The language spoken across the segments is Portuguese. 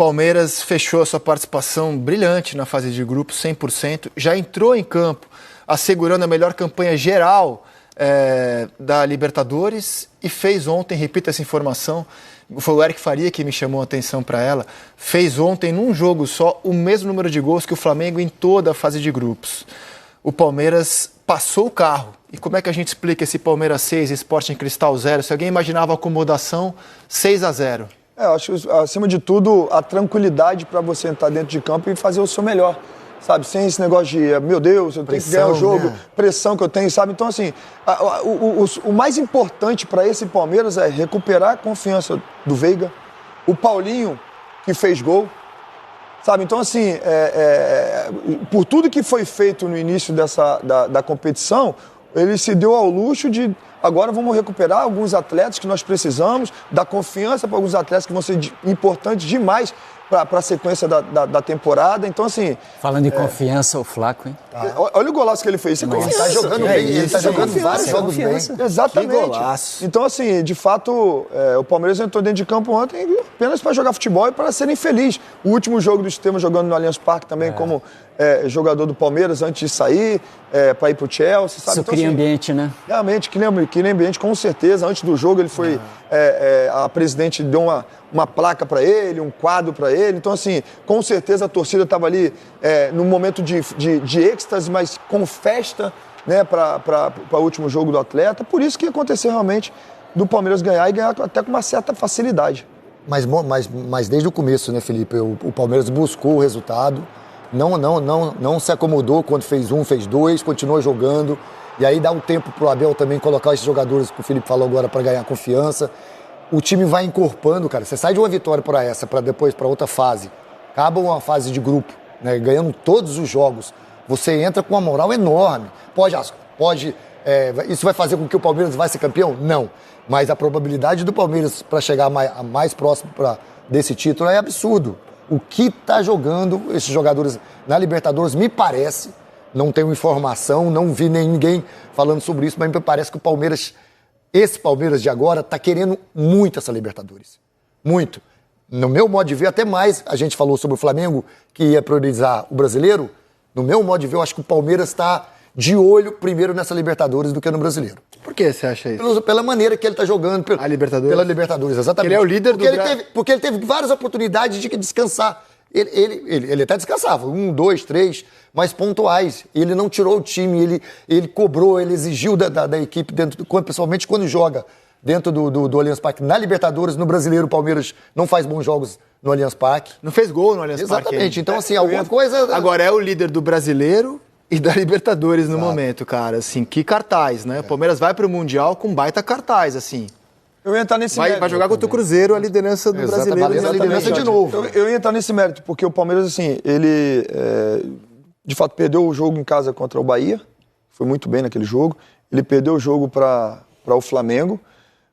Palmeiras fechou a sua participação brilhante na fase de grupos, 100%, já entrou em campo assegurando a melhor campanha geral da Libertadores e fez ontem, repito essa informação, foi o Eric Faria que me chamou a atenção para ela, fez ontem num jogo só o mesmo número de gols que o Flamengo em toda a fase de grupos. O Palmeiras passou o carro. E como é que a gente explica esse Palmeiras 6, Sporting Cristal 0? Se alguém imaginava acomodação, 6-0. Eu acho que, acima de tudo, a tranquilidade para você entrar dentro de campo e fazer o seu melhor, sabe? Sem esse negócio de, meu Deus, eu tenho que ganhar o jogo, né? Pressão que eu tenho, sabe? Então, assim, o mais importante para esse Palmeiras é recuperar a confiança do Veiga, o Paulinho, que fez gol, sabe? Então, assim, por tudo que foi feito no início da competição, ele se deu ao luxo de... Agora vamos recuperar alguns atletas que nós precisamos, dar confiança para alguns atletas que vão ser importantes demais para a sequência da temporada. Então, assim... Falando em confiança, o Flaco, hein? Olha o golaço que ele fez. Ele está jogando bem, ele está jogando vários jogos bem. Exatamente. Que golaço. Então, assim, de fato, o Palmeiras entrou dentro de campo ontem apenas para jogar futebol e para serem felizes. O último jogo do sistema jogando no Allianz Parque também como jogador do Palmeiras antes de sair, para ir para o Chelsea, sabe? Isso então, cria assim, ambiente, né? Realmente, cria ambiente, com certeza. Antes do jogo, ele foi... a presidente deu uma placa para ele, um quadro para ele. Então, assim, com certeza a torcida estava ali num momento de êxtase, mas com festa, né, para o último jogo do atleta. Por isso que aconteceu realmente do Palmeiras ganhar e ganhar até com uma certa facilidade. Mas desde o começo, né, Felipe? O Palmeiras buscou o resultado, não se acomodou quando fez um, fez dois, continuou jogando. E aí dá um tempo pro Abel também colocar esses jogadores que o Felipe falou agora para ganhar confiança. O time vai encorpando, cara. Você sai de uma vitória para essa, para depois para outra fase. Acaba uma fase de grupo, né, ganhando todos os jogos. Você entra com uma moral enorme. Isso vai fazer com que o Palmeiras vai ser campeão? Não. Mas a probabilidade do Palmeiras para chegar mais próximo desse título é absurdo. O que está jogando esses jogadores na Libertadores, me parece, não tenho informação, não vi ninguém falando sobre isso, mas me parece que o Palmeiras, esse Palmeiras de agora, está querendo muito essa Libertadores. Muito. No meu modo de ver, até mais, a gente falou sobre o Flamengo, que ia priorizar o brasileiro. No meu modo de ver, eu acho que o Palmeiras está de olho primeiro nessa Libertadores do que no brasileiro. Por que você acha isso? Pela maneira que ele está jogando. A Libertadores? Pela Libertadores, exatamente. Ele é o líder porque ele teve várias oportunidades de descansar. Ele até descansava, 1, 2, 3, mas pontuais. Ele não tirou o time, ele cobrou, ele exigiu da equipe, principalmente quando joga dentro do Allianz Parque. Na Libertadores, no Brasileiro, o Palmeiras não faz bons jogos no Allianz Parque. Não fez gol no Allianz Parque. Exatamente, então assim, alguma coisa... Agora é o líder do Brasileiro e da Libertadores no momento, cara. Assim, que cartaz, né? O Palmeiras vai pro Mundial com baita cartaz, assim. Eu ia entrar nesse mérito. Vai jogar contra o Cruzeiro a liderança do brasileiro e a liderança de novo. Eu ia entrar nesse mérito, porque o Palmeiras, assim, ele de fato perdeu o jogo em casa contra o Bahia, foi muito bem naquele jogo. Ele perdeu o jogo para o Flamengo,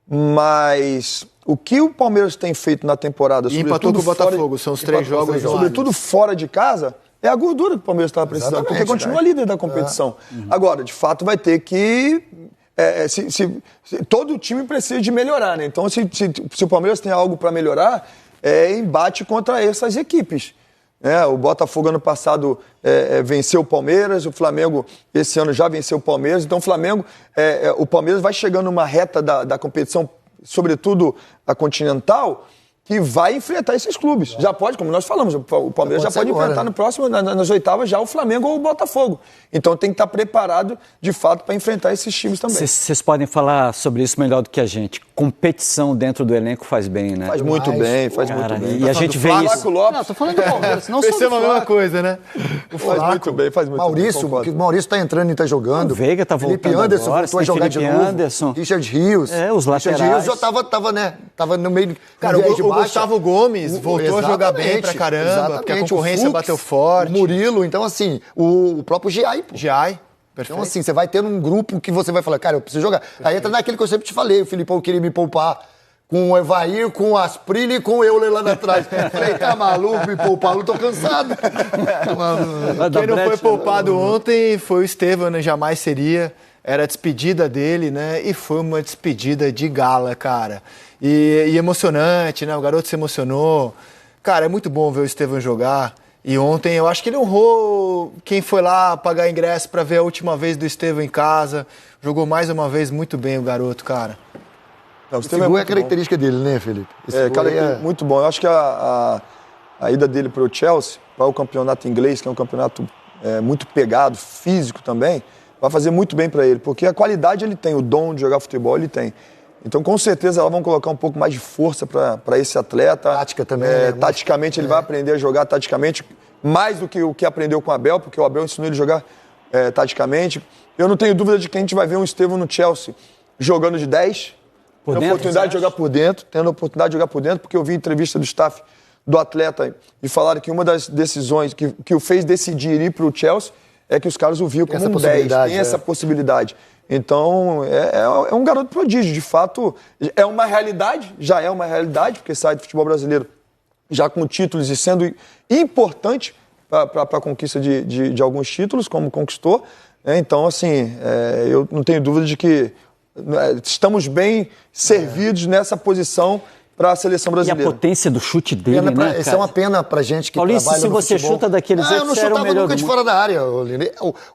mas o que o Palmeiras tem feito na temporada... E empatou com o Botafogo, são os 3 jogos. Sobretudo fora de casa, é a gordura que o Palmeiras estava precisando, porque continua líder da competição. Agora, de fato, vai ter que... todo time precisa de melhorar, né? Então, se o Palmeiras tem algo para melhorar, é embate contra essas equipes. O Botafogo ano passado venceu o Palmeiras, o Flamengo esse ano já venceu o Palmeiras. Então, o Palmeiras vai chegando numa reta da competição, sobretudo a continental, que vai enfrentar esses clubes. Já pode, como nós falamos, o Palmeiras já pode enfrentar no próximo, nas oitavas já o Flamengo ou o Botafogo. Então tem que estar preparado, de fato, para enfrentar esses times também. Vocês podem falar sobre isso melhor do que a gente. Competição dentro do elenco faz bem, né? Faz muito bem, faz muito bem. E a gente vê isso... Não, tô falando do Palmeiras, não só do Faz a mesma coisa, né? Faz muito bem, faz muito bem. O Maurício está entrando e está jogando. O Veiga está voltando Felipe Anderson agora, voltou a jogar de novo. Anderson. Richard Rios. Os laterais. Richard Rios já estava no meio... Cara, o Gustavo Gomes voltou a jogar bem pra caramba, porque a concorrência bateu forte. O Murilo, então assim, o próprio Giai, pô. Giai, perfeito. Então assim, você vai ter um grupo que você vai falar, cara, eu preciso jogar. Aí entra naquele que eu sempre te falei, o Filipão queria me poupar com o Evair, com o Asprilha e com o Euler lá atrás. Falei, tá maluco, me poupar, não tô cansado. Quem não foi poupado ontem foi o Estevam, né? Jamais seria. Era a despedida dele, né? E foi uma despedida de gala, cara. E emocionante, né? O garoto se emocionou. Cara, é muito bom ver o Estevão jogar. E ontem eu acho que ele honrou quem foi lá pagar ingresso para ver a última vez do Estevão em casa. Jogou mais uma vez muito bem o garoto, cara. Não, esse gol é a característica dele, né, Felipe? Muito bom. Eu acho que a ida dele para o Chelsea, para o campeonato inglês, que é um campeonato muito pegado, físico também, vai fazer muito bem para ele, porque a qualidade ele tem, o dom de jogar futebol ele tem. Então, com certeza, elas vão colocar um pouco mais de força para esse atleta. Tática também. Taticamente, ele vai aprender a jogar taticamente, mais do que o que aprendeu com o Abel, porque o Abel ensinou ele a jogar taticamente. Eu não tenho dúvida de que a gente vai ver um Estevão no Chelsea jogando de 10, tendo a oportunidade de jogar por dentro, porque eu vi entrevista do staff do atleta e falaram que uma das decisões que o fez decidir ir para o Chelsea é que os caras o viam como um 10, tem essa possibilidade. Então, é um garoto prodígio, de fato, é uma realidade, já é uma realidade, porque sai do futebol brasileiro já com títulos e sendo importante para a conquista de alguns títulos, como conquistou. Então, assim, eu não tenho dúvida de que estamos bem servidos nessa posição para a seleção brasileira. E a potência do chute dele, né, Isso é uma pena pra gente que Paulinho, trabalha se no você futebol. chuta daquele jeito, eu não você era o chutava melhor nunca do de mundo. fora da área.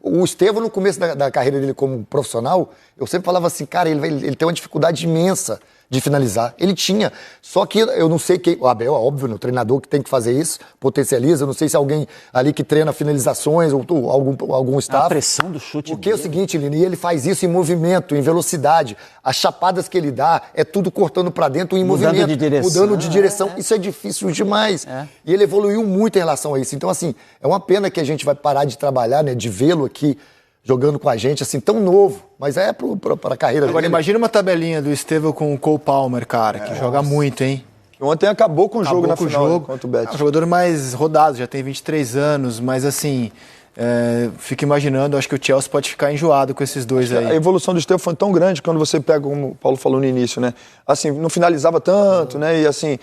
O Estevão, no começo da carreira dele como profissional, eu sempre falava assim, cara, ele tem uma dificuldade imensa de finalizar. Ele tinha. Só que eu não sei quem... O Abel, óbvio, o treinador que tem que fazer isso, potencializa. Eu não sei se alguém ali que treina finalizações ou algum staff. A pressão do chute Porque é o seguinte, Lini, ele faz isso em movimento, em velocidade. As chapadas que ele dá é tudo cortando pra dentro em Mudando movimento. de direção. Mudando de direção. Isso é difícil demais. E ele evoluiu muito em relação a isso. Então, assim, é uma pena que a gente vai parar de trabalhar, né, de vê-lo aqui jogando com a gente, assim, tão novo. Mas é para a carreira Agora, dele. imagina uma tabelinha do Estevão com o Cole Palmer, cara, que joga muito, hein? Ontem acabou com o jogo Acabou na com final contra o Betis. É um jogador mais rodado, já tem 23 anos, mas assim, fico imaginando, acho que o Chelsea pode ficar enjoado com esses dois aí. A evolução do Estevão foi tão grande quando você pega, como o Paulo falou no início, né? Assim, não finalizava tanto, né? E assim,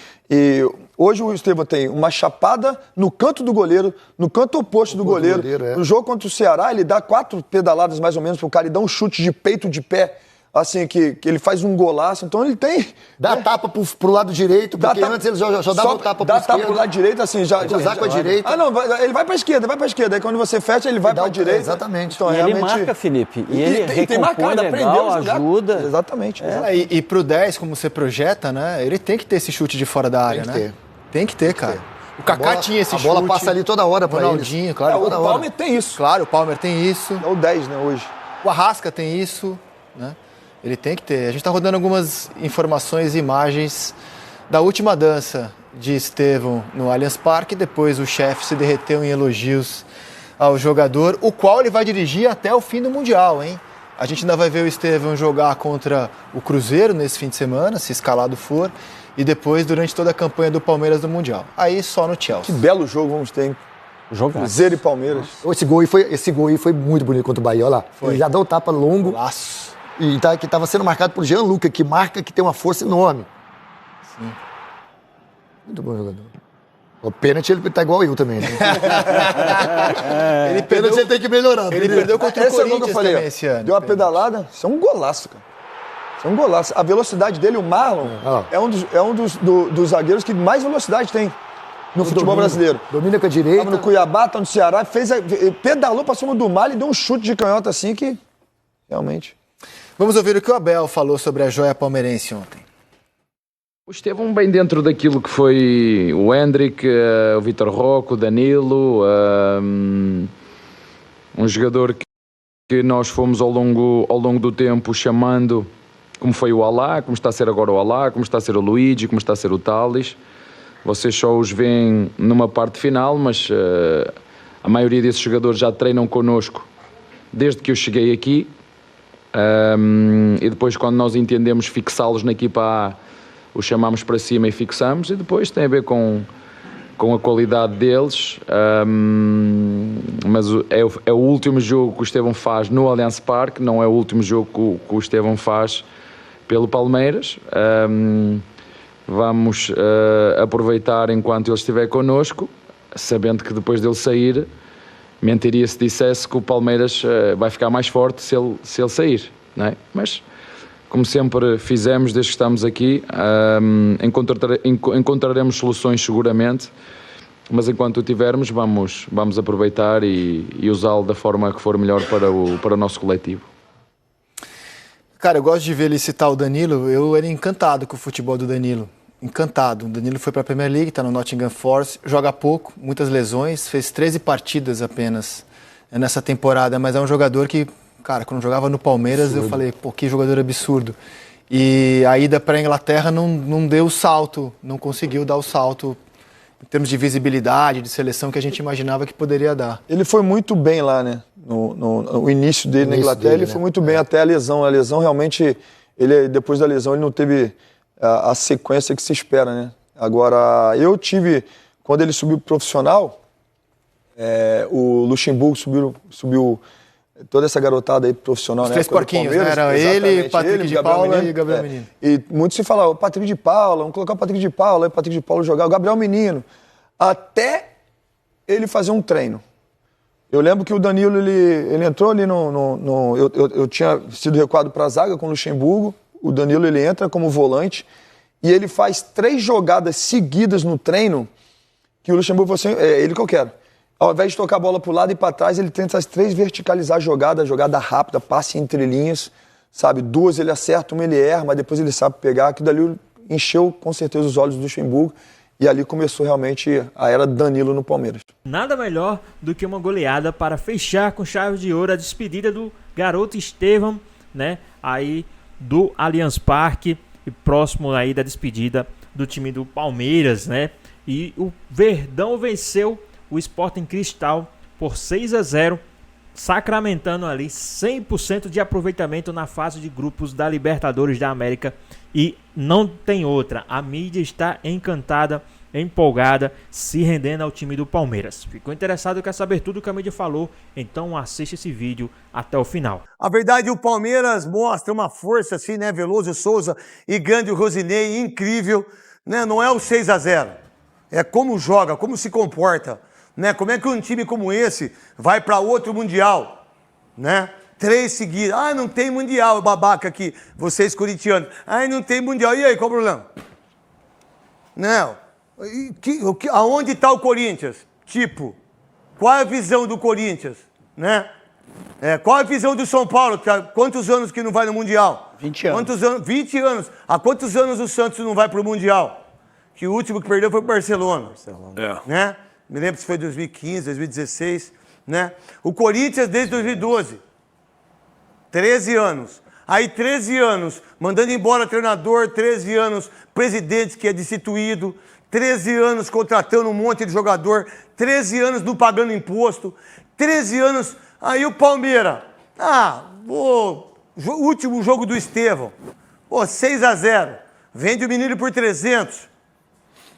hoje o Estevão tem uma chapada no canto do goleiro, no canto oposto do goleiro. No jogo contra o Ceará, ele dá 4 pedaladas mais ou menos pro cara e dá um chute de peito de pé. Assim, que ele faz um golaço, então ele tem... Dá tapa pro lado direito, porque antes ele já dava tapa pro esquerdo. Dá tapa pro lado direito, assim, já com a direita. Não, ele vai pra esquerda. Aí quando você fecha, ele vai pra direita. Exatamente. Então, E ele marca, Felipe. E ele tem marcado, aprendeu a jogar. ajuda. Exatamente. E pro 10, como você projeta, né? Ele tem que ter esse chute de fora da área, né? Tem que ter, cara. O Kaká tinha esse chute. A bola passa ali toda hora pra ele. Ronaldinho, claro. O Palmer tem isso. Claro, o Palmer tem isso. É o 10, né, hoje. O Arrasca tem isso, né? Ele tem que ter. A gente está rodando algumas informações e imagens da última dança de Estevão no Allianz Parque. Depois o chefe se derreteu em elogios ao jogador, o qual ele vai dirigir até o fim do Mundial, hein? A gente ainda vai ver o Estevão jogar contra o Cruzeiro nesse fim de semana, se escalado for, e depois durante toda a campanha do Palmeiras no Mundial. Aí só no Chelsea. Que belo jogo vamos ter, hein? Cruzeiro e Palmeiras. Esse gol aí foi muito bonito contra o Bahia, olha lá. Ele já dá o tapa longo. Laço. E que estava sendo marcado por Jean-Luca, que marca, que tem uma força enorme. Sim. Muito bom jogador. O pênalti ele tá igual eu também, né? Ele tem que melhorar. Ele perdeu contra o Esse é o gol que Corinthians eu falei, também esse ano. deu uma pedalada, isso é um golaço, cara. Isso é um golaço. A velocidade dele, o Marlon, é um dos zagueiros que mais velocidade tem no futebol brasileiro. Domina com a direita. Tava no Cuiabá, tá no Ceará, pedalou pra cima do Mal e deu um chute de canhota assim que realmente... Vamos ouvir o que o Abel falou sobre a joia palmeirense ontem. O Estevão bem dentro daquilo que foi o Hendrick, o Vitor Roque, o Danilo, um jogador que nós fomos ao longo do tempo chamando, como foi o Alá, como está a ser agora o Alá, como está a ser o Luigi, como está a ser o Tales. Vocês só os veem numa parte final, mas a maioria desses jogadores já treinam connosco desde que eu cheguei aqui. E depois, quando nós entendemos fixá-los na equipa A, os chamamos para cima e fixamos, e depois tem a ver com a qualidade deles. Mas é o último jogo que o Estevão faz no Allianz Parque, não é o último jogo que o Estevão faz pelo Palmeiras. Vamos aproveitar enquanto ele estiver connosco, sabendo que depois dele sair, mentiria se dissesse que o Palmeiras vai ficar mais forte se ele sair, não é? Mas como sempre fizemos desde que estamos aqui. Encontraremos soluções seguramente, mas enquanto o tivermos, vamos aproveitar e usá-lo da forma que for melhor para o nosso coletivo. Cara, eu gosto de ver ele citar o Danilo. Eu era encantado com o futebol do Danilo. Encantado. O Danilo foi para a Premier League, está no Nottingham Forest, joga pouco, muitas lesões, fez 13 partidas apenas nessa temporada, mas é um jogador que, cara, quando jogava no Palmeiras, absurdo. Eu falei, pô, que jogador absurdo. E a ida para a Inglaterra não deu o salto, não conseguiu dar o salto em termos de visibilidade, de seleção que a gente imaginava que poderia dar. Ele foi muito bem lá, né? No início dele na Inglaterra, ele foi muito bem até a lesão. A lesão realmente, depois da lesão, ele não teve a sequência que se espera, né? Agora, eu tive, quando ele subiu profissional, o Luxemburgo subiu toda essa garotada aí profissional, os né? Três porquinhos, né? Era ele, Patrick de Paula e Gabriel Menino. E muito se fala, o Patrick de Paula, vamos colocar o Patrick de Paula, aí o Patrick de Paula jogar, o Gabriel Menino, até ele fazer um treino. Eu lembro que o Danilo, ele entrou ali eu tinha sido recuado para a zaga com o Luxemburgo, o Danilo ele entra como volante e ele faz 3 jogadas seguidas no treino que o Luxemburgo falou assim, ele que eu quero. Ao invés de tocar a bola para o lado e para trás, ele tenta as 3 verticalizar a jogada rápida, passe entre linhas, sabe? 2 ele acerta, 1 ele erra, mas depois ele sabe pegar. Que dali encheu com certeza os olhos do Luxemburgo e ali começou realmente a era Danilo no Palmeiras. Nada melhor do que uma goleada para fechar com chave de ouro a despedida do garoto Estevão, né? Aí do Allianz Parque e próximo aí da despedida do time do Palmeiras, né? E o Verdão venceu o Sporting Cristal por 6-0, sacramentando ali 100% de aproveitamento na fase de grupos da Libertadores da América e não tem outra. A mídia está encantada, empolgada, se rendendo ao time do Palmeiras. Ficou interessado, quer saber tudo que a mídia falou? Então assiste esse vídeo até o final. A verdade, o Palmeiras mostra uma força assim, né? Veloso Souza e grande Rosinei, incrível, né? Não é o 6-0, é como joga, como se comporta. Né? Como é que um time como esse vai para outro Mundial? Né? 3 seguidas. Ah, não tem Mundial, babaca aqui. Vocês corintianos. Ah, não tem Mundial. E aí, qual o problema? Não. Aonde está o Corinthians? Tipo, qual é a visão do Corinthians? Né? Qual é a visão do São Paulo? Quantos anos que não vai no Mundial? 20 anos. Quantos anos? 20 anos. Há quantos anos o Santos não vai para o Mundial? Que o último que perdeu foi o Barcelona. Né? Me lembro se foi 2015, 2016, né? O Corinthians desde 2012. 13 anos. Aí 13 anos mandando embora treinador, 13 anos presidente que é destituído, 13 anos contratando um monte de jogador, 13 anos não pagando imposto, 13 anos... Aí o Palmeiras, último jogo do Estevão, 6-0, vende o menino por 300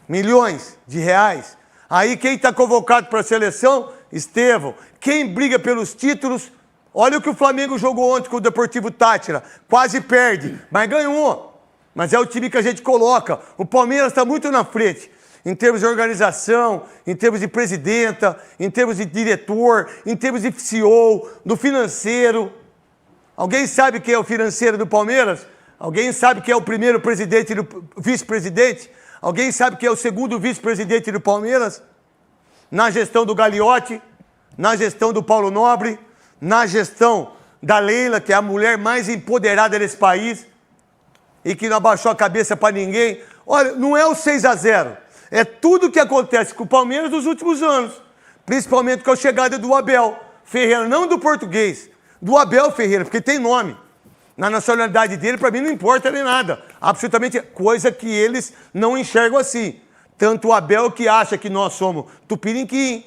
milhões de reais. Aí quem está convocado para a seleção? Estevão. Quem briga pelos títulos? Olha o que o Flamengo jogou ontem com o Deportivo Táchira. Quase perde, mas ganhou. Mas é o time que a gente coloca. O Palmeiras está muito na frente. Em termos de organização, em termos de presidenta, em termos de diretor, em termos de CEO, do financeiro. Alguém sabe quem é o financeiro do Palmeiras? Alguém sabe quem é o primeiro presidente e o vice-presidente? Alguém sabe quem é o segundo vice-presidente do Palmeiras? Na gestão do Gagliotti, na gestão do Paulo Nobre, na gestão da Leila, que é a mulher mais empoderada desse país e que não abaixou a cabeça para ninguém. Olha, não é o 6-0. É tudo que acontece com o Palmeiras nos últimos anos. Principalmente com a chegada do Abel Ferreira, não do português, do Abel Ferreira, porque tem nome. Na nacionalidade dele, para mim, não importa nem nada. Absolutamente coisa que eles não enxergam assim. Tanto o Abel que acha que nós somos tupiniquim,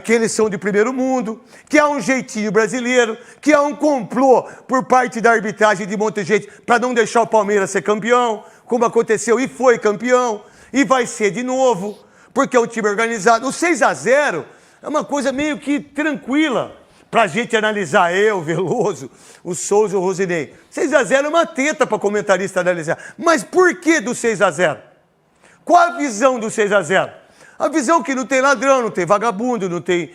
que eles são de primeiro mundo, que há um jeitinho brasileiro, que há um complô por parte da arbitragem de um monte de gente para não deixar o Palmeiras ser campeão, como aconteceu e foi campeão, e vai ser de novo, porque é um time organizado. O 6-0 é uma coisa meio que tranquila para a gente analisar. Eu, Veloso, o Souza e o Rosinei. 6-0 é uma teta para comentarista analisar. Mas por que do 6-0? Qual a visão do 6-0? A visão que não tem ladrão, não tem vagabundo, não tem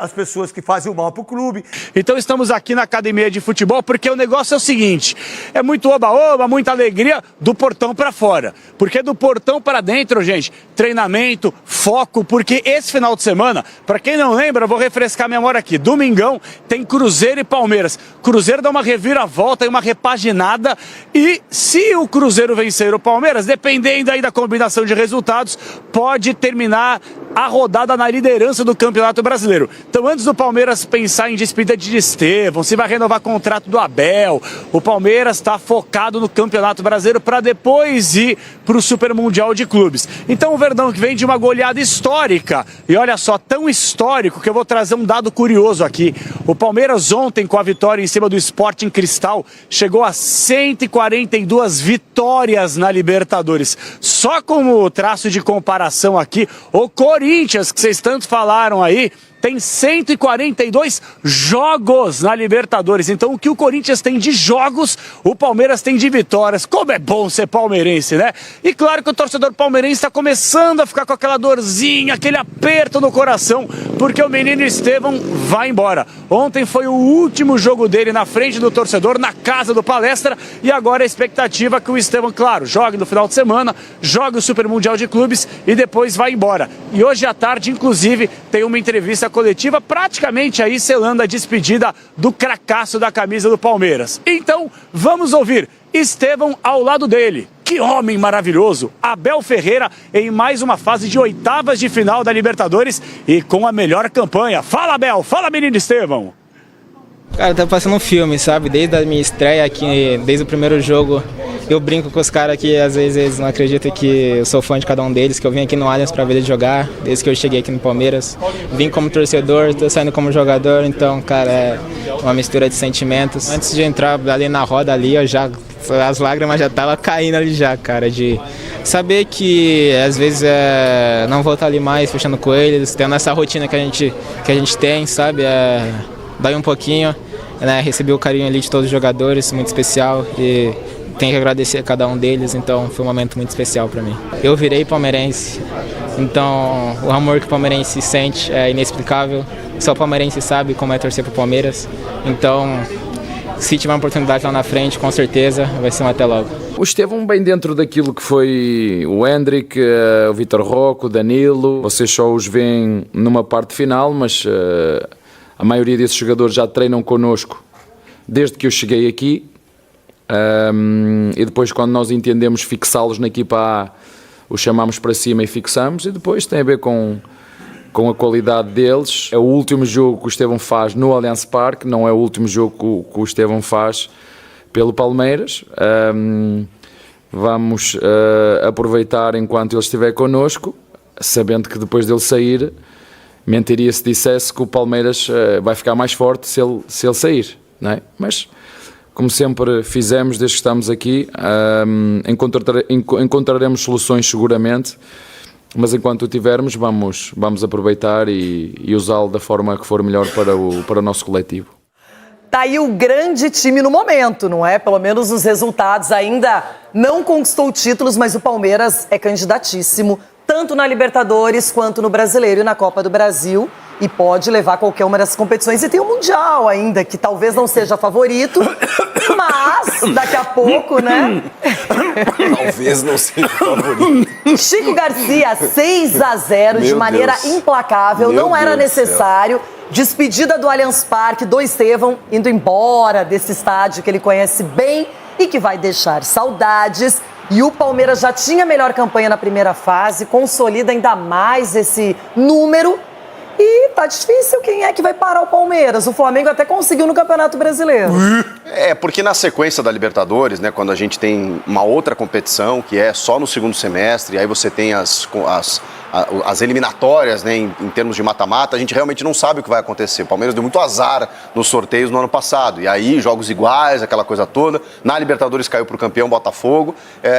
as pessoas que fazem o mal pro clube. Então estamos aqui na academia de futebol porque o negócio é o seguinte, é muito oba-oba, muita alegria do portão para fora. Porque do portão para dentro, gente, treinamento, foco, porque esse final de semana, para quem não lembra, eu vou refrescar a memória aqui, domingão tem Cruzeiro e Palmeiras. Cruzeiro dá uma reviravolta e uma repaginada e se o Cruzeiro vencer o Palmeiras, dependendo aí da combinação de resultados, pode terminar a rodada na liderança do Campeonato Brasileiro. Então, antes do Palmeiras pensar em despedida de Estevão, se vai renovar contrato do Abel, o Palmeiras está focado no Campeonato Brasileiro para depois ir para o Super Mundial de Clubes. Então, o Verdão que vem de uma goleada histórica, e olha só, tão histórico que eu vou trazer um dado curioso aqui. O Palmeiras ontem, com a vitória em cima do Sporting Cristal, chegou a 142 vitórias na Libertadores. Só como traço de comparação aqui, o Corinthians, que vocês tanto falaram aí, tem 142 jogos na Libertadores. Então, o que o Corinthians tem de jogos, o Palmeiras tem de vitórias. Como é bom ser palmeirense, né? E claro que o torcedor palmeirense está começando a ficar com aquela dorzinha, aquele aperto no coração, porque o menino Estevão vai embora. Ontem foi o último jogo dele na frente do torcedor, na casa do Palestra, e agora a expectativa é que o Estevão, claro, jogue no final de semana, jogue o Super Mundial de Clubes e depois vai embora. E hoje à tarde, inclusive, tem uma entrevista coletiva praticamente aí selando a despedida do cracaço da camisa do Palmeiras. Então, vamos ouvir Estevão ao lado dele. Que homem maravilhoso! Abel Ferreira em mais uma fase de oitavas de final da Libertadores e com a melhor campanha. Fala, Abel! Fala, menino Estevão! Cara, tá passando um filme, sabe? Desde a minha estreia aqui, desde o primeiro jogo, eu brinco com os caras que às vezes eles não acreditam que eu sou fã de cada um deles, que eu vim aqui no Allianz pra ver eles jogar, desde que eu cheguei aqui no Palmeiras. Vim como torcedor, tô saindo como jogador, então, cara, é uma mistura de sentimentos. Antes de entrar ali na roda ali, as lágrimas já estavam caindo ali já, cara, de saber que às vezes não vou estar ali mais fechando com eles, tendo essa rotina que a gente tem, sabe? Daí um pouquinho, né, recebi o carinho ali de todos os jogadores, muito especial, e tenho que agradecer a cada um deles, então foi um momento muito especial para mim. Eu virei palmeirense, então o amor que o palmeirense sente é inexplicável, só o palmeirense sabe como é torcer pro Palmeiras, então se tiver uma oportunidade lá na frente, com certeza vai ser um até logo. O Estevão bem dentro daquilo que foi o Hendrick, o Vitor Roque, o Danilo, vocês só os veem numa parte final, mas a maioria desses jogadores já treinam connosco desde que eu cheguei aqui, e depois quando nós entendemos fixá-los na equipa A, os chamamos para cima e fixamos, e depois tem a ver com a qualidade deles. É o último jogo que o Estevão faz no Allianz Parque, não é o último jogo que o Estevão faz pelo Palmeiras. Vamos aproveitar enquanto ele estiver connosco, sabendo que depois dele sair, mentiria se dissesse que o Palmeiras vai ficar mais forte se ele sair, não é? Mas, como sempre fizemos desde que estamos aqui, encontraremos soluções seguramente, mas enquanto o tivermos, vamos aproveitar e usá-lo da forma que for melhor para o nosso coletivo. Tá aí o grande time no momento, não é? Pelo menos os resultados ainda não conquistou títulos, mas o Palmeiras é candidatíssimo, tanto na Libertadores quanto no Brasileiro e na Copa do Brasil, e pode levar qualquer uma dessas competições. E tem o Mundial ainda, que talvez não seja favorito, mas daqui a pouco, né? Talvez não seja favorito. Chico Garcia, 6-0 de maneira implacável, não era necessário. Despedida do Allianz Parque, do Estevão indo embora desse estádio que ele conhece bem e que vai deixar saudades. E o Palmeiras já tinha a melhor campanha na primeira fase, consolida ainda mais esse número. E tá difícil quem é que vai parar o Palmeiras. O Flamengo até conseguiu no Campeonato Brasileiro. Porque na sequência da Libertadores, né, quando a gente tem uma outra competição, que é só no segundo semestre, aí você tem as eliminatórias, né, em termos de mata-mata, a gente realmente não sabe o que vai acontecer. O Palmeiras deu muito azar nos sorteios no ano passado. E aí, jogos iguais, aquela coisa toda. Na Libertadores caiu pro campeão Botafogo.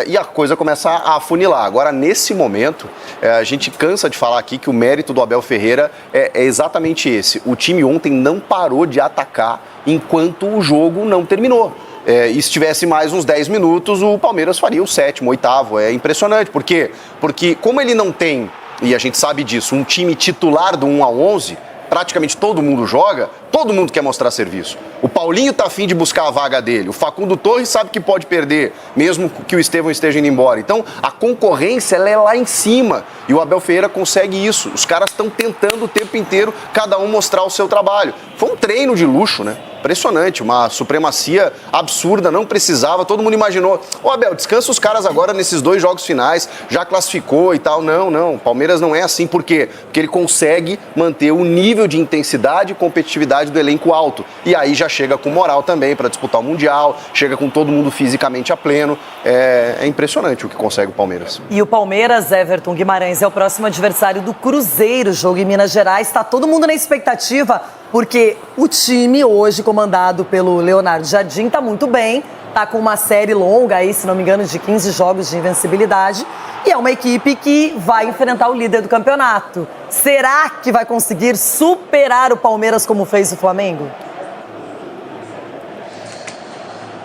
E a coisa começa a afunilar. Agora, nesse momento, a gente cansa de falar aqui que o mérito do Abel Ferreira é exatamente esse. O time ontem não parou de atacar enquanto o jogo não terminou. E se tivesse mais uns 10 minutos, o Palmeiras faria o 7º, 8º. É impressionante. Por quê? Porque como ele não tem, e a gente sabe disso, um time titular do 1 a 11, praticamente todo mundo joga, todo mundo quer mostrar serviço. O Paulinho tá afim de buscar a vaga dele, o Facundo Torres sabe que pode perder, mesmo que o Estevão esteja indo embora. Então, a concorrência, ela é lá em cima, e o Abel Ferreira consegue isso. Os caras estão tentando o tempo inteiro, cada um mostrar o seu trabalho. Foi um treino de luxo, né? Impressionante, uma supremacia absurda, não precisava, todo mundo imaginou, Abel, descansa os caras agora nesses 2 jogos finais, já classificou e tal. Não, o Palmeiras não é assim, por quê? Porque ele consegue manter o nível de intensidade e competitividade do elenco alto, e aí já chega com moral também para disputar o Mundial, chega com todo mundo fisicamente a pleno, é impressionante o que consegue o Palmeiras. E o Palmeiras, Everton Guimarães, é o próximo adversário do Cruzeiro, jogo em Minas Gerais, está todo mundo na expectativa, porque o time hoje, comandado pelo Leonardo Jardim, está muito bem, está com uma série longa aí, se não me engano, de 15 jogos de invencibilidade, e é uma equipe que vai enfrentar o líder do campeonato. Será que vai conseguir superar o Palmeiras como fez o Flamengo?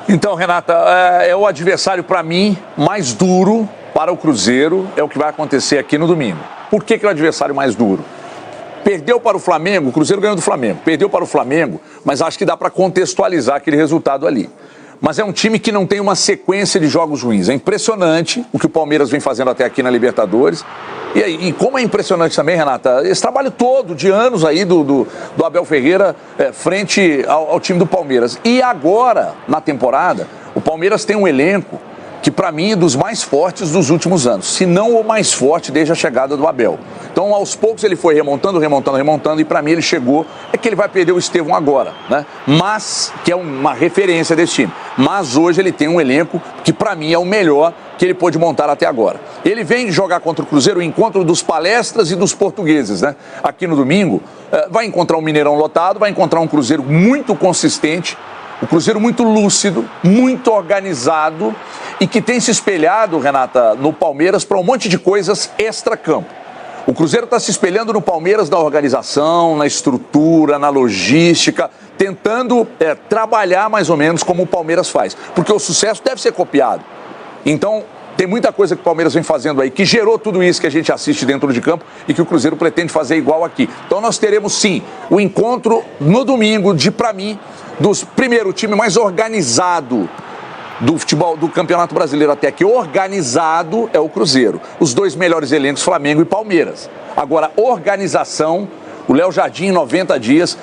Então, Renata, é o adversário, para mim, mais duro para o Cruzeiro, é o que vai acontecer aqui no domingo. Por que é o adversário mais duro? Perdeu para o Flamengo, o Cruzeiro ganhou do Flamengo, perdeu para o Flamengo, mas acho que dá para contextualizar aquele resultado ali. Mas é um time que não tem uma sequência de jogos ruins. É impressionante o que o Palmeiras vem fazendo até aqui na Libertadores. E como é impressionante também, Renata, esse trabalho todo de anos aí do Abel Ferreira frente ao time do Palmeiras. E agora, na temporada, o Palmeiras tem um elenco que para mim é dos mais fortes dos últimos anos, se não o mais forte desde a chegada do Abel. Então, aos poucos ele foi remontando, e para mim ele chegou, é que ele vai perder o Estevão agora, né? Mas, que é uma referência desse time. Mas hoje ele tem um elenco que para mim é o melhor que ele pôde montar até agora. Ele vem jogar contra o Cruzeiro, o encontro dos palestras e dos portugueses, né? Aqui no domingo, vai encontrar um Mineirão lotado, vai encontrar um Cruzeiro muito consistente, um Cruzeiro muito lúcido, muito organizado e que tem se espelhado, Renata, no Palmeiras para um monte de coisas extra-campo. O Cruzeiro está se espelhando no Palmeiras na organização, na estrutura, na logística, tentando trabalhar mais ou menos como o Palmeiras faz, porque o sucesso deve ser copiado. Então, tem muita coisa que o Palmeiras vem fazendo aí, que gerou tudo isso que a gente assiste dentro de campo e que o Cruzeiro pretende fazer igual aqui. Então nós teremos sim o encontro no domingo de, para mim, primeiro, o time mais organizado do futebol do Campeonato Brasileiro até aqui. Organizado é o Cruzeiro. Os 2 melhores elencos, Flamengo e Palmeiras. Agora, organização, o Léo Jardim em 90 dias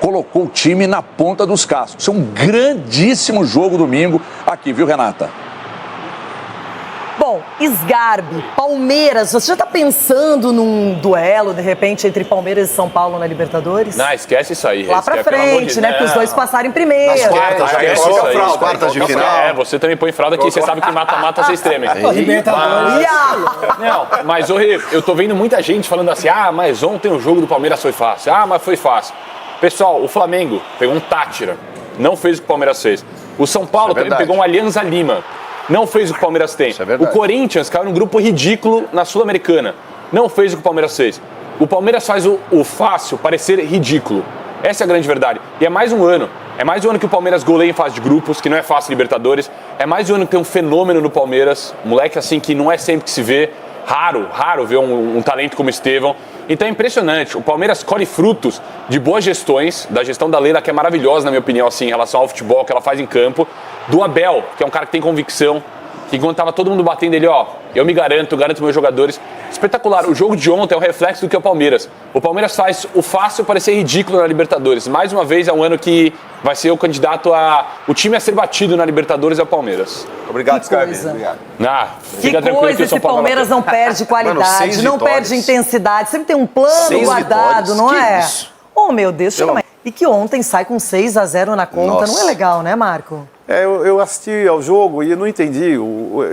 colocou o time na ponta dos cascos. Isso é um grandíssimo jogo domingo aqui, viu, Renata? Bom, Sgarbi, Palmeiras, você já está pensando num duelo, de repente, entre Palmeiras e São Paulo na Libertadores? Não, esquece isso aí. Lá pra frente, né? Porque os dois passarem primeiro. Nas quartas de final. Você também põe fralda aqui, você sabe que mata-mata vocês tremem. Libertadores. Não, mas, eu tô vendo muita gente falando assim, mas ontem o jogo do Palmeiras foi fácil. Mas foi fácil. Pessoal, o Flamengo pegou um Tátira, não fez o que o Palmeiras fez. O São Paulo também pegou um Alianza Lima. Não fez o que o Palmeiras tem. O Corinthians caiu num grupo ridículo na Sul-Americana. Não fez o que o Palmeiras fez. O Palmeiras faz o fácil parecer ridículo. Essa é a grande verdade. E é mais um ano. É mais um ano que o Palmeiras goleia em fase de grupos, que não é fácil Libertadores. É mais um ano que tem um fenômeno no Palmeiras. Um moleque assim que não é sempre que se vê. Raro ver um talento como Estevão. Então é impressionante. O Palmeiras colhe frutos de boas gestões, da gestão da Leila, que é maravilhosa, na minha opinião, assim, em relação ao futebol que ela faz em campo. Do Abel, que é um cara que tem convicção, que enquanto tava todo mundo batendo ele, eu me garanto meus jogadores. Espetacular. O jogo de ontem é um reflexo do que é o Palmeiras. O Palmeiras faz o fácil parecer ridículo na Libertadores. Mais uma vez é um ano que vai ser o candidato o time a ser batido na Libertadores é o Palmeiras. Obrigado, Scarbi. Obrigado. Fica tranquilo que esse Palmeiras não perde qualidade, não perde intensidade. Sempre tem um plano guardado, não é? Isso? Oh, meu Deus, E que ontem sai com 6-0 na conta. Não é legal, né, Marco? Eu assisti ao jogo e eu não entendi.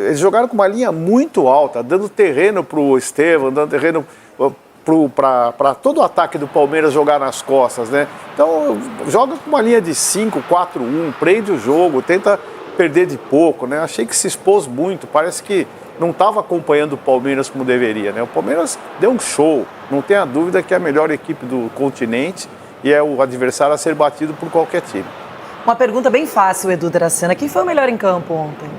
Eles jogaram com uma linha muito alta, dando terreno para o Estevão, dando terreno para todo o ataque do Palmeiras jogar nas costas, né? Então, joga com uma linha de 5-4-1, prende o jogo, tenta perder de pouco, né? Achei que se expôs muito, parece que não estava acompanhando o Palmeiras como deveria, né? O Palmeiras deu um show, não tenha dúvida que é a melhor equipe do continente e é o adversário a ser batido por qualquer time. Uma pergunta bem fácil, Edu Dracena. Quem foi o melhor em campo ontem?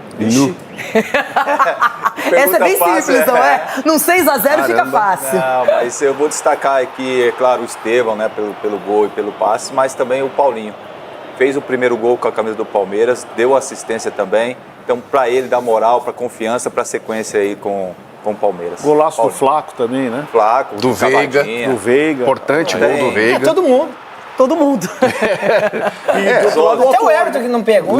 Essa é bem simples, não é? Num 6-0 fica fácil. Não, mas eu vou destacar aqui, é claro, o Estevão, né, pelo gol e pelo passe, mas também o Paulinho. Fez o primeiro gol com a camisa do Palmeiras, deu assistência também. Então, para ele dar moral, para confiança, para sequência aí com o Palmeiras. Golaço do Flaco também, né? Flaco, do Veiga. Importante gol do Veiga. Todo mundo. Todo mundo. Até o Everton que não pegou.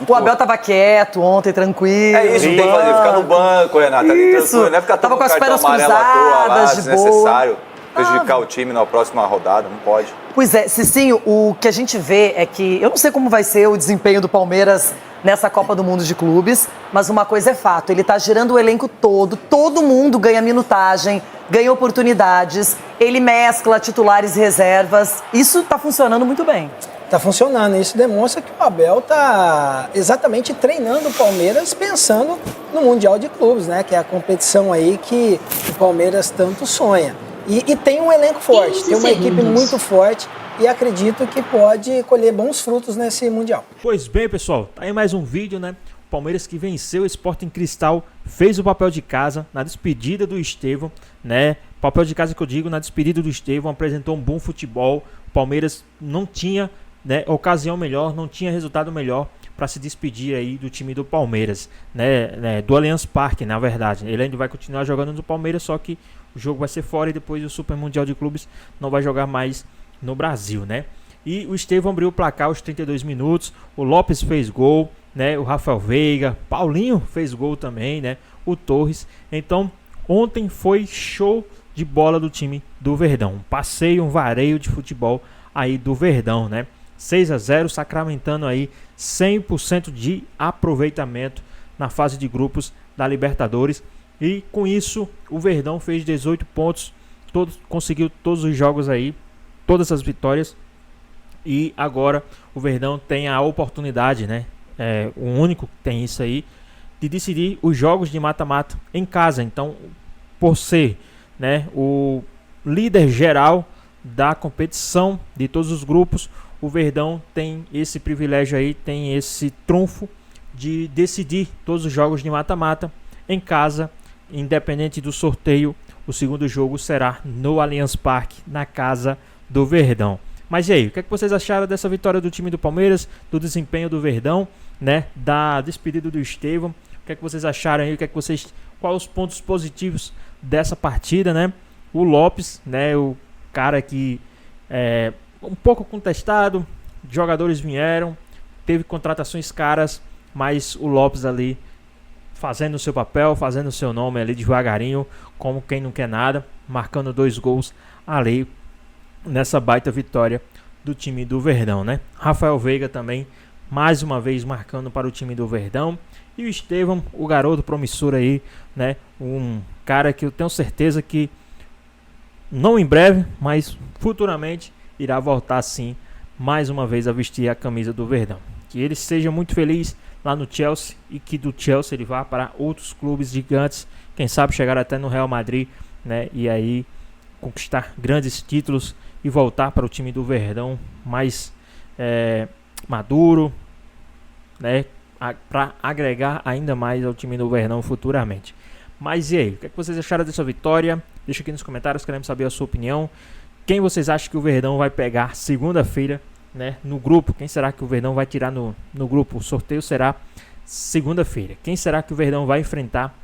O Abel tava quieto ontem, tranquilo. É isso, tem que fazer, ficar no banco, Renato. Isso. Não é ficar Tava com as pernas cruzadas, de boa. Prejudicar o time na próxima rodada, não pode. Pois é, Cicinho, o que a gente vê é que, eu não sei como vai ser o desempenho do Palmeiras nessa Copa do Mundo de Clubes, mas uma coisa é fato, ele tá girando o elenco todo mundo ganha minutagem, ganha oportunidades, ele mescla titulares e reservas, isso tá funcionando muito bem. Tá funcionando, isso demonstra que o Abel tá exatamente treinando o Palmeiras pensando no Mundial de Clubes, né? Que é a competição aí que o Palmeiras tanto sonha. E tem um elenco forte, tem uma equipe muito forte e acredito que pode colher bons frutos nesse Mundial. Pois bem, pessoal, tá aí mais um vídeo, né? O Palmeiras que venceu o Sporting Cristal, fez o papel de casa na despedida do Estevão, né? Papel de casa que eu digo, na despedida do Estevão, apresentou um bom futebol. O Palmeiras não tinha, né, ocasião melhor, não tinha resultado melhor para se despedir aí do time do Palmeiras, né? Do Allianz Parque, na verdade. Ele ainda vai continuar jogando no Palmeiras, só que o jogo vai ser fora e depois o Super Mundial de Clubes não vai jogar mais no Brasil, né? E o Estevão abriu o placar aos 32 minutos, o Lopes fez gol, né? O Rafael Veiga, Paulinho fez gol também, né? O Torres. Então, ontem foi show de bola do time do Verdão. Um passeio, um vareio de futebol aí do Verdão, né? 6-0, sacramentando aí 100% de aproveitamento na fase de grupos da Libertadores. E com isso, o Verdão fez 18 pontos, conseguiu todos os jogos aí, todas as vitórias. E agora o Verdão tem a oportunidade, né? O único que tem isso aí, de decidir os jogos de mata-mata em casa. Então, por ser, né, o líder geral da competição de todos os grupos, o Verdão tem esse privilégio aí, tem esse trunfo de decidir todos os jogos de mata-mata em casa. Independente do sorteio, o segundo jogo será no Allianz Parque, na casa do Verdão. Mas e aí, o que é que vocês acharam dessa vitória do time do Palmeiras, do desempenho do Verdão, né, da despedida do Estevão? O que é que vocês acharam aí? Quais os pontos positivos dessa partida, né? O Lopes, né, o cara que é um pouco contestado, jogadores vieram, teve contratações caras, mas o Lopes ali fazendo o seu papel, fazendo o seu nome ali devagarinho, como quem não quer nada, marcando 2 gols ali nessa baita vitória do time do Verdão, né? Rafael Veiga também, mais uma vez marcando para o time do Verdão. E o Estevão, o garoto promissor aí, né? Um cara que eu tenho certeza que, não em breve, mas futuramente, irá voltar sim, mais uma vez a vestir a camisa do Verdão. Que ele seja muito feliz lá no Chelsea e que do Chelsea ele vá para outros clubes gigantes, quem sabe chegar até no Real Madrid, né? E aí conquistar grandes títulos e voltar para o time do Verdão mais maduro, né? Para agregar ainda mais ao time do Verdão futuramente. Mas e aí, o que é que vocês acharam dessa vitória? Deixa aqui nos comentários, queremos saber a sua opinião. Quem vocês acham que o Verdão vai pegar segunda-feira, né, no grupo? Quem será que o Verdão vai tirar no grupo? O sorteio será segunda-feira. Quem será que o Verdão vai enfrentar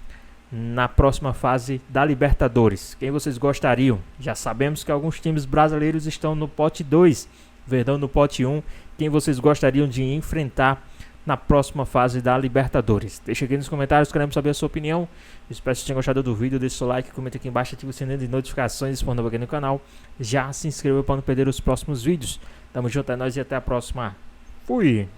na próxima fase da Libertadores? Quem vocês gostariam? Já sabemos que alguns times brasileiros estão no pote 2, Verdão no pote 1. Quem vocês gostariam de enfrentar na próxima fase da Libertadores? Deixa aqui nos comentários, queremos saber a sua opinião. Espero que vocês tenham gostado do vídeo, deixe seu like, comenta aqui embaixo, ative o sininho de notificações, se for novo aqui no canal. Já se inscreva para não perder os próximos vídeos. Tamo junto, é nóis e até a próxima. Fui!